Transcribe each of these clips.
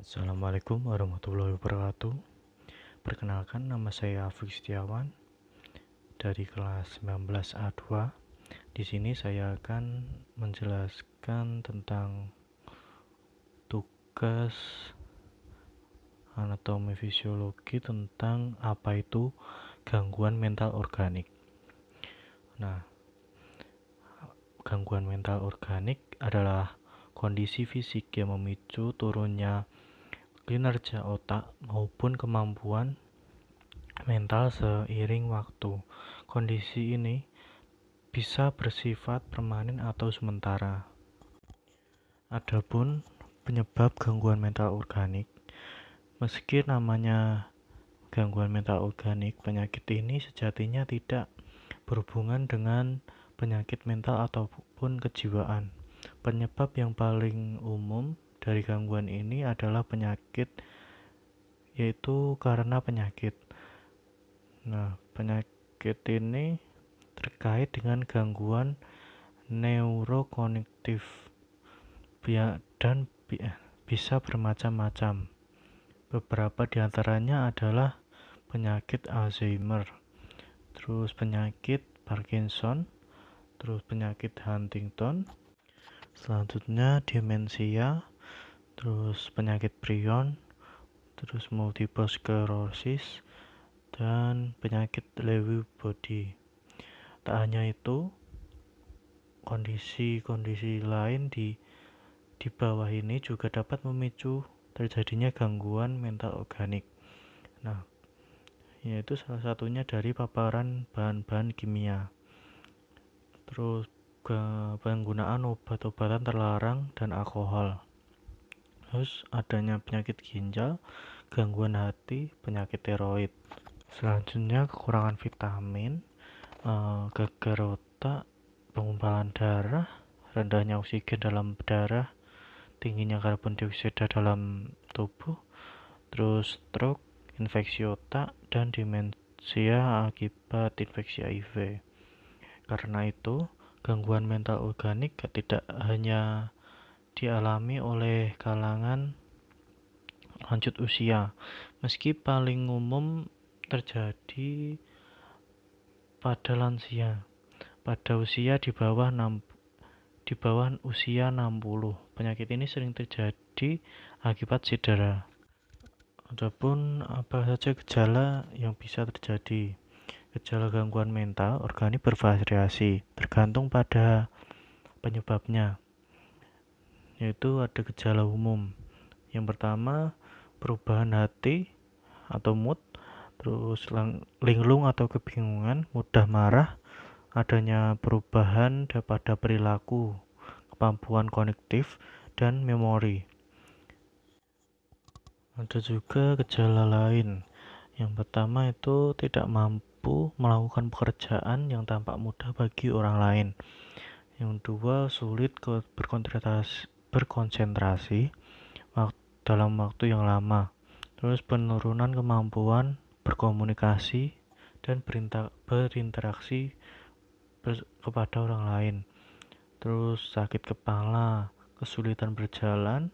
Assalamualaikum warahmatullahi wabarakatuh. Perkenalkan, nama saya Afrik Setiawan dari kelas 19A2. Di sini saya akan menjelaskan tentang tugas anatomi fisiologi tentang apa itu gangguan mental organik. Nah, gangguan mental organik adalah kondisi fisik yang memicu turunnya kinerja otak maupun kemampuan mental seiring waktu. Kondisi ini bisa bersifat permanen atau sementara. Adapun penyebab gangguan mental organik, meski namanya gangguan mental organik, penyakit ini sejatinya tidak berhubungan dengan penyakit mental ataupun kejiwaan. Penyebab yang paling umum dari gangguan ini adalah penyakit, yaitu karena penyakit. Nah, penyakit ini terkait dengan gangguan neurokognitif dan bisa bermacam-macam. Beberapa diantaranya adalah penyakit Alzheimer, terus penyakit Parkinson, terus penyakit Huntington, selanjutnya demensia, terus penyakit prion, terus multiple sclerosis, dan penyakit Lewy body. Tak hanya itu, kondisi-kondisi lain di bawah ini juga dapat memicu terjadinya gangguan mental organik. Nah, yaitu salah satunya dari paparan bahan-bahan kimia, terus penggunaan obat-obatan terlarang dan alkohol, terus adanya penyakit ginjal, gangguan hati, penyakit tiroid. Selanjutnya kekurangan vitamin, gagal otak, pengumpulan darah, rendahnya oksigen dalam darah, tingginya karbon dioksida dalam tubuh, terus stroke, infeksi otak, dan demensia akibat infeksi HIV. Karena itu, gangguan mental organik tidak hanya dialami oleh kalangan lanjut usia, meski paling umum terjadi pada lansia, pada usia di bawah usia 60. Penyakit ini sering terjadi akibat cedera. Adapun apa saja gejala yang bisa terjadi? Gejala gangguan mental organik bervariasi tergantung pada penyebabnya, yaitu ada gejala umum. Yang pertama, perubahan hati atau mood, terus linglung atau kebingungan, mudah marah, adanya perubahan pada perilaku, kemampuan kognitif, dan memori. Ada juga gejala lain. Yang pertama itu tidak mampu melakukan pekerjaan yang tampak mudah bagi orang lain. Yang kedua, sulit berkonsentrasi dalam waktu yang lama. Terus penurunan kemampuan berkomunikasi dan berinteraksi kepada orang lain. Terus sakit kepala, kesulitan berjalan,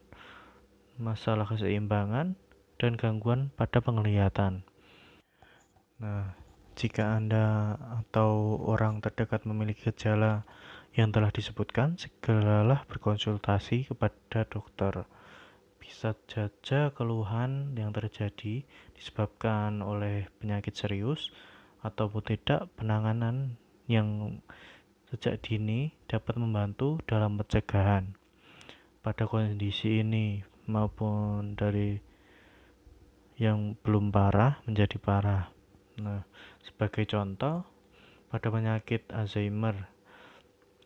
masalah keseimbangan, dan gangguan pada penglihatan. Nah, jika Anda atau orang terdekat memiliki gejala yang telah disebutkan, segeralah berkonsultasi kepada dokter. Bisa saja keluhan yang terjadi disebabkan oleh penyakit serius ataupun tidak. Penanganan yang sejak dini dapat membantu dalam pencegahan pada kondisi ini maupun dari yang belum parah menjadi parah. Nah, sebagai contoh, pada penyakit Alzheimer.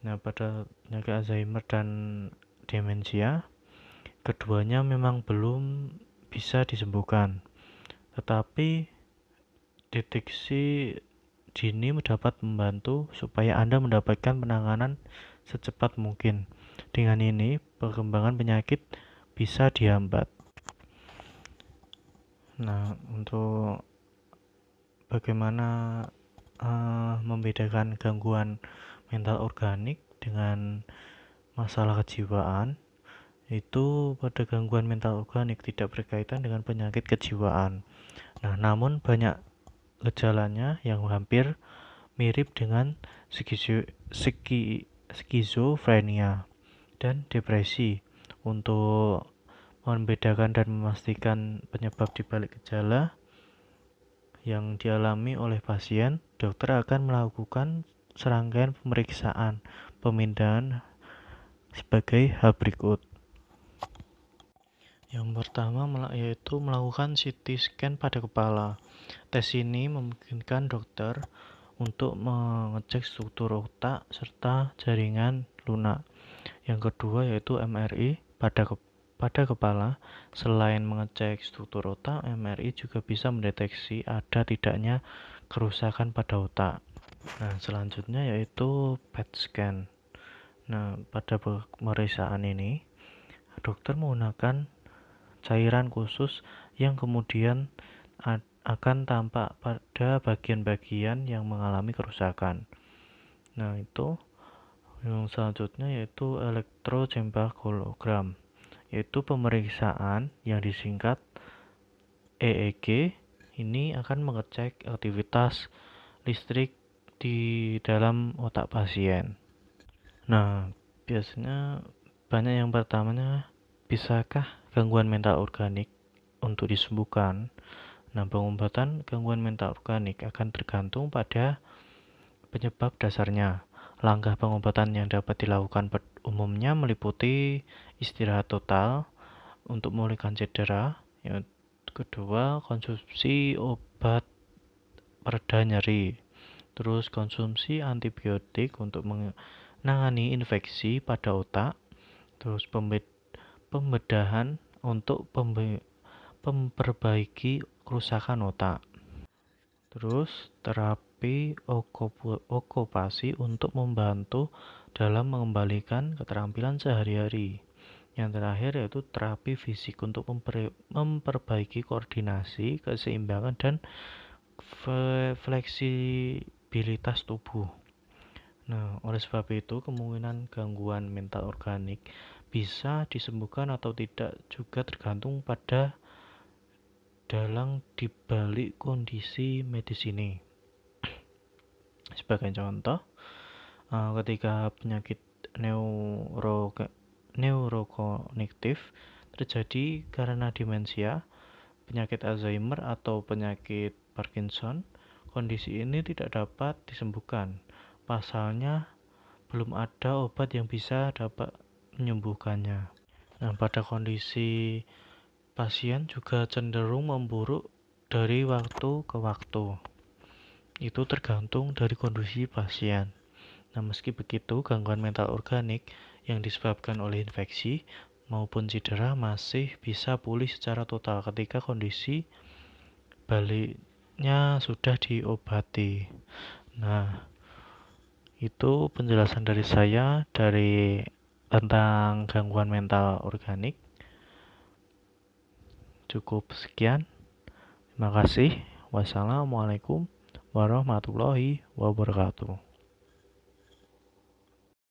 Nah, pada penyakit Alzheimer dan demensia, keduanya memang belum bisa disembuhkan, tetapi deteksi dini dapat membantu supaya Anda mendapatkan penanganan secepat mungkin. Dengan ini, perkembangan penyakit bisa dihambat. Nah, untuk bagaimana membedakan gangguan mental organik dengan masalah kejiwaan, itu pada gangguan mental organik tidak berkaitan dengan penyakit kejiwaan. Nah, namun banyak gejalanya yang hampir mirip dengan skizofrenia dan depresi. Untuk membedakan dan memastikan penyebab dibalik gejala yang dialami oleh pasien, dokter akan melakukan serangkaian pemeriksaan pemindahan sebagai hal berikut. Yang pertama yaitu melakukan CT scan pada kepala. Tes ini memungkinkan dokter untuk mengecek struktur otak serta jaringan lunak. Yang kedua yaitu MRI pada kepala. Selain mengecek struktur otak, MRI juga bisa mendeteksi ada tidaknya kerusakan pada otak. Nah, selanjutnya yaitu PET scan. Nah, pada pemeriksaan ini, dokter menggunakan cairan khusus yang kemudian akan tampak pada bagian-bagian yang mengalami kerusakan. Nah, itu yang selanjutnya yaitu elektroencefalogram, yaitu pemeriksaan yang disingkat EEG. Ini akan mengecek aktivitas listrik di dalam otak pasien. Nah, biasanya banyak yang pertamanya, bisakah gangguan mental organik untuk disembuhkan? Nah, pengobatan gangguan mental organik akan tergantung pada penyebab dasarnya. Langkah pengobatan yang dapat dilakukan umumnya meliputi istirahat total untuk memulihkan cedera. Yang kedua, konsumsi obat pereda nyeri. Terus konsumsi antibiotik untuk menangani infeksi pada otak. Terus pembedahan untuk memperbaiki kerusakan otak. Terus terapi okupasi untuk membantu dalam mengembalikan keterampilan sehari-hari. Yang terakhir yaitu terapi fisik untuk memperbaiki koordinasi, keseimbangan, dan fleksibilitas tubuh. Nah, oleh sebab itu kemungkinan gangguan mental organik bisa disembuhkan atau tidak juga tergantung pada dalang dibalik kondisi medis ini. Sebagai contoh, ketika penyakit neurokognitif terjadi karena demensia, penyakit Alzheimer, atau penyakit Parkinson, kondisi ini tidak dapat disembuhkan. Pasalnya, belum ada obat yang bisa dapat menyembuhkannya. Nah, pada kondisi pasien juga cenderung memburuk dari waktu ke waktu. Itu tergantung dari kondisi pasien. Nah, meski begitu, gangguan mental organik yang disebabkan oleh infeksi maupun cedera masih bisa pulih secara total ketika kondisi baliknya sudah diobati. Nah, itu penjelasan dari saya tentang gangguan mental organik. Cukup sekian. Terima kasih. Wassalamualaikum warahmatullahi wabarakatuh.